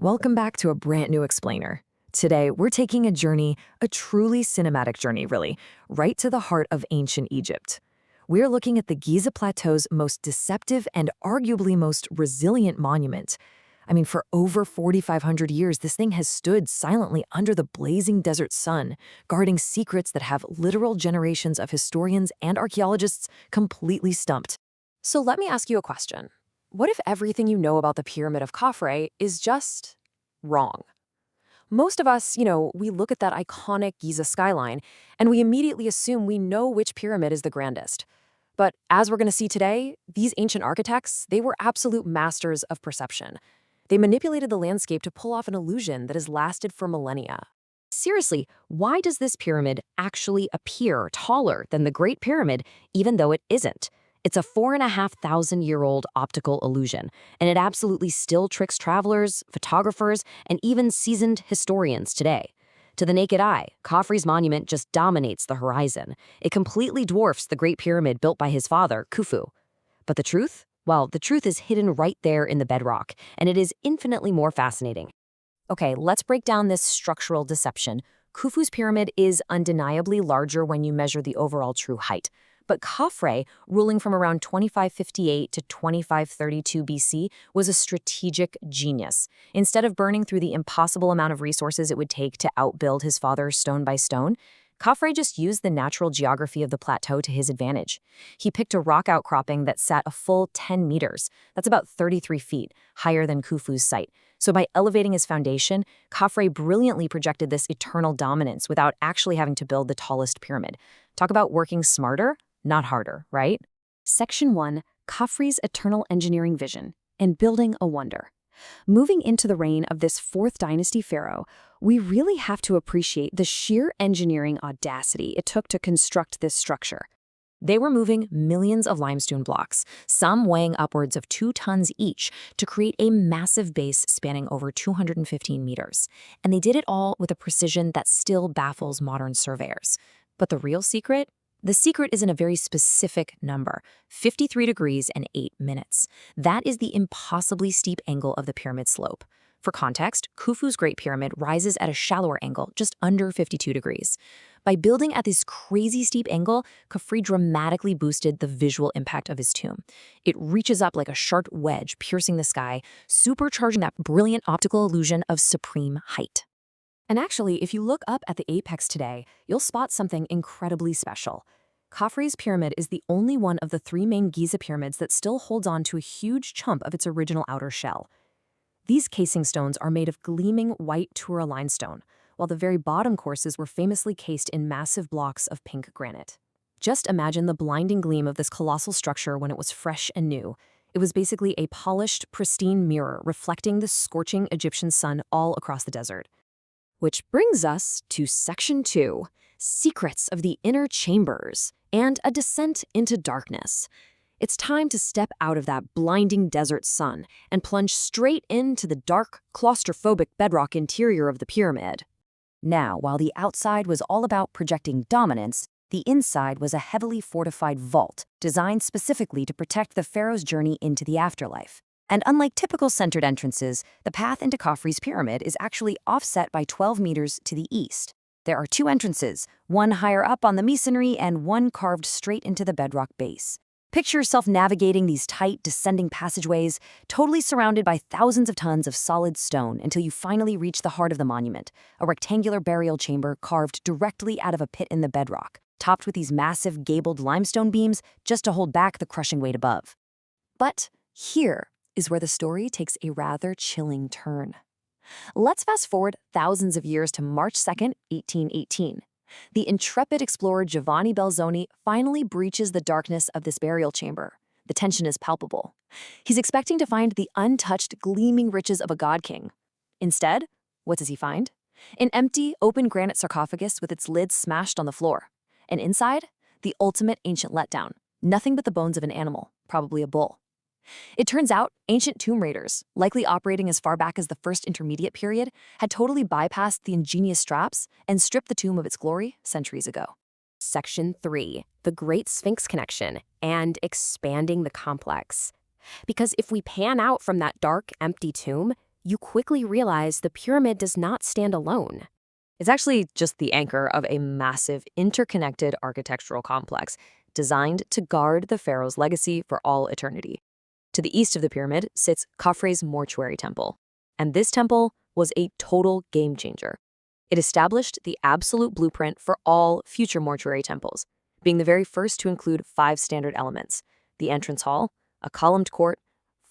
Welcome back to a brand new explainer. Today, we're taking a journey, a truly cinematic journey, really, right to the heart of ancient Egypt. We're looking at the Giza Plateau's most deceptive and arguably most resilient monument. I mean, for over 4,500 years, this thing has stood silently under the blazing desert sun, guarding secrets that have literal generations of historians and archaeologists completely stumped. So let me ask you a question. What if everything you know about the Pyramid of Khafre is just wrong? Most of us, we look at that iconic Giza skyline and we immediately assume we know which pyramid is the grandest. But as we're going to see today, these ancient architects, they were absolute masters of perception. They manipulated the landscape to pull off an illusion that has lasted for millennia. Seriously, why does this pyramid actually appear taller than the Great Pyramid, even though it isn't? It's a 4,500-year-old optical illusion, and it absolutely still tricks travelers, photographers, and even seasoned historians today. To the naked eye, Khafre's monument just dominates the horizon. It completely dwarfs the Great Pyramid built by his father, Khufu. But the truth? Well, the truth is hidden right there in the bedrock, and it is infinitely more fascinating. Okay, let's break down this structural deception. Khufu's pyramid is undeniably larger when you measure the overall true height. But Khafre, ruling from around 2558 to 2532 BC, was a strategic genius. Instead of burning through the impossible amount of resources it would take to outbuild his father stone by stone, Khafre just used the natural geography of the plateau to his advantage. He picked a rock outcropping that sat a full 10 meters. That's about 33 feet, higher than Khufu's site. So by elevating his foundation, Khafre brilliantly projected this eternal dominance without actually having to build the tallest pyramid. Talk about working smarter, not harder, right? Section 1, Khafre's eternal engineering vision and building a wonder. Moving into the reign of this 4th dynasty pharaoh, we really have to appreciate the sheer engineering audacity it took to construct this structure. They were moving millions of limestone blocks, some weighing upwards of 2 tons each, to create a massive base spanning over 215 meters. And they did it all with a precision that still baffles modern surveyors. But the real secret? The secret is in a very specific number, 53 degrees and 8 minutes. That is the impossibly steep angle of the pyramid slope. For context, Khufu's Great Pyramid rises at a shallower angle, just under 52 degrees. By building at this crazy steep angle, Khafre dramatically boosted the visual impact of his tomb. It reaches up like a sharp wedge piercing the sky, supercharging that brilliant optical illusion of supreme height. And actually, if you look up at the apex today, you'll spot something incredibly special. Khafre's pyramid is the only one of the 3 main Giza pyramids that still holds on to a huge chunk of its original outer shell. These casing stones are made of gleaming white Tura limestone, while the very bottom courses were famously cased in massive blocks of pink granite. Just imagine the blinding gleam of this colossal structure when it was fresh and new. It was basically a polished, pristine mirror reflecting the scorching Egyptian sun all across the desert. Which brings us to Section 2, Secrets of the Inner Chambers, and a descent into darkness. It's time to step out of that blinding desert sun and plunge straight into the dark, claustrophobic bedrock interior of the pyramid. Now, while the outside was all about projecting dominance, the inside was a heavily fortified vault designed specifically to protect the pharaoh's journey into the afterlife. And unlike typical centered entrances, the path into Khafre's pyramid is actually offset by 12 meters to the east. There are 2 entrances, one higher up on the masonry and one carved straight into the bedrock base. Picture yourself navigating these tight, descending passageways, totally surrounded by thousands of tons of solid stone until you finally reach the heart of the monument, a rectangular burial chamber carved directly out of a pit in the bedrock, topped with these massive gabled limestone beams just to hold back the crushing weight above. But here is where the story takes a rather chilling turn. Let's fast forward thousands of years to March 2nd, 1818. The intrepid explorer Giovanni Belzoni finally breaches the darkness of this burial chamber. The tension is palpable. He's expecting to find the untouched, gleaming riches of a god king. Instead, what does he find? An empty, open granite sarcophagus with its lid smashed on the floor. And inside, the ultimate ancient letdown. Nothing but the bones of an animal, probably a bull. It turns out ancient tomb raiders, likely operating as far back as the First Intermediate period, had totally bypassed the ingenious straps and stripped the tomb of its glory centuries ago. Section 3, the Great Sphinx connection and expanding the complex. Because if we pan out from that dark, empty tomb, you quickly realize the pyramid does not stand alone. It's actually just the anchor of a massive, interconnected architectural complex designed to guard the pharaoh's legacy for all eternity. To the east of the pyramid sits Khafre's mortuary temple, and this temple was a total game changer. It established the absolute blueprint for all future mortuary temples, being the very first to include 5 standard elements: the entrance hall, a columned court,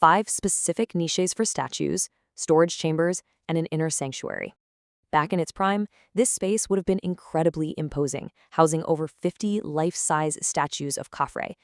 5 specific niches for statues, storage chambers, and an inner sanctuary. Back in its prime, this space would have been incredibly imposing, housing over 50 life-size statues of Khafre.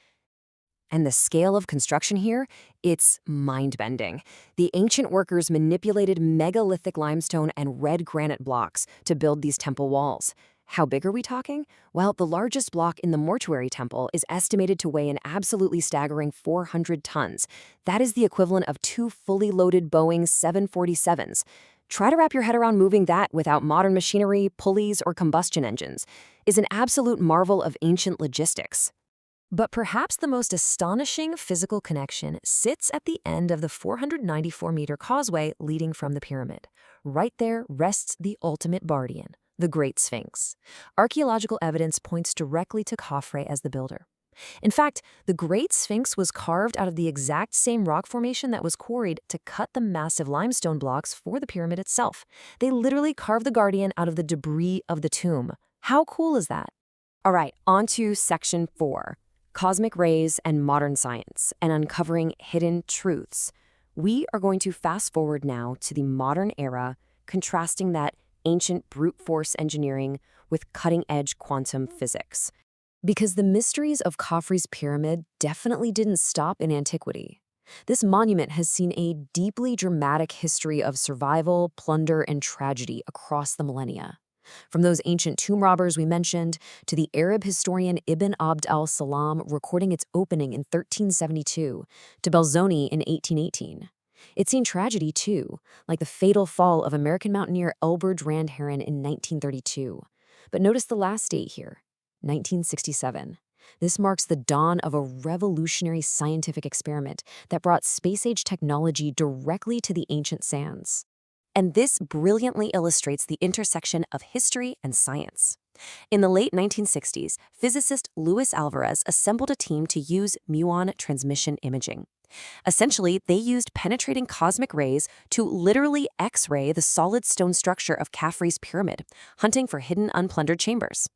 And the scale of construction here, it's mind-bending. The ancient workers manipulated megalithic limestone and red granite blocks to build these temple walls. How big are we talking? Well, the largest block in the mortuary temple is estimated to weigh an absolutely staggering 400 tons. That is the equivalent of 2 fully loaded Boeing 747s. Try to wrap your head around moving that without modern machinery, pulleys, or combustion engines. It's an absolute marvel of ancient logistics. But perhaps the most astonishing physical connection sits at the end of the 494-meter causeway leading from the pyramid. Right there rests the ultimate guardian, the Great Sphinx. Archaeological evidence points directly to Khafre as the builder. In fact, the Great Sphinx was carved out of the exact same rock formation that was quarried to cut the massive limestone blocks for the pyramid itself. They literally carved the guardian out of the debris of the tomb. How cool is that? All right, on to section 4. Cosmic rays and modern science, and uncovering hidden truths. We are going to fast forward now to the modern era, contrasting that ancient brute force engineering with cutting-edge quantum physics. Because the mysteries of Khafre's pyramid definitely didn't stop in antiquity. This monument has seen a deeply dramatic history of survival, plunder, and tragedy across the millennia. From those ancient tomb robbers we mentioned, to the Arab historian Ibn Abd al-Salam recording its opening in 1372, to Belzoni in 1818. It's seen tragedy too, like the fatal fall of American mountaineer Elbridge Randheron in 1932. But notice the last date here, 1967. This marks the dawn of a revolutionary scientific experiment that brought space-age technology directly to the ancient sands. And this brilliantly illustrates the intersection of history and science. In the late 1960s, physicist Luis Alvarez assembled a team to use muon transmission imaging. Essentially, they used penetrating cosmic rays to literally X-ray the solid stone structure of Khafre's pyramid, hunting for hidden unplundered chambers.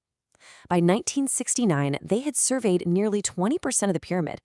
By 1969, they had surveyed nearly 20% of the pyramid.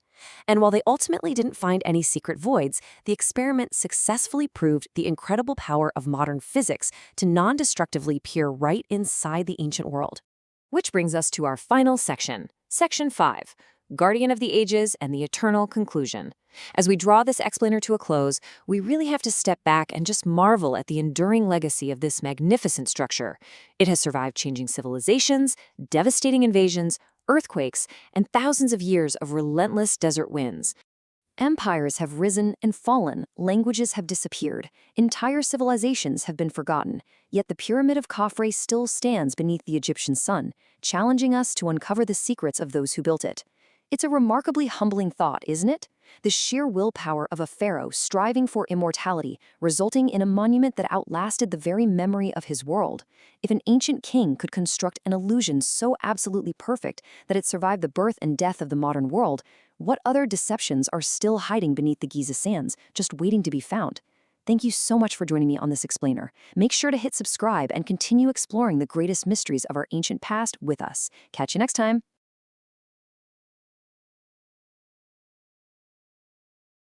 And while they ultimately didn't find any secret voids, the experiment successfully proved the incredible power of modern physics to non-destructively peer right inside the ancient world. Which brings us to our final section, Section 5, Guardian of the Ages and the Eternal Conclusion. As we draw this explainer to a close, we really have to step back and just marvel at the enduring legacy of this magnificent structure. It has survived changing civilizations, devastating invasions, earthquakes, and thousands of years of relentless desert winds. Empires have risen and fallen, languages have disappeared, entire civilizations have been forgotten, yet the Pyramid of Khafre still stands beneath the Egyptian sun, challenging us to uncover the secrets of those who built it. It's a remarkably humbling thought, isn't it? The sheer willpower of a pharaoh striving for immortality, resulting in a monument that outlasted the very memory of his world. If an ancient king could construct an illusion so absolutely perfect that it survived the birth and death of the modern world, what other deceptions are still hiding beneath the Giza sands, just waiting to be found? Thank you so much for joining me on this explainer. Make sure to hit subscribe and continue exploring the greatest mysteries of our ancient past with us. Catch you next time.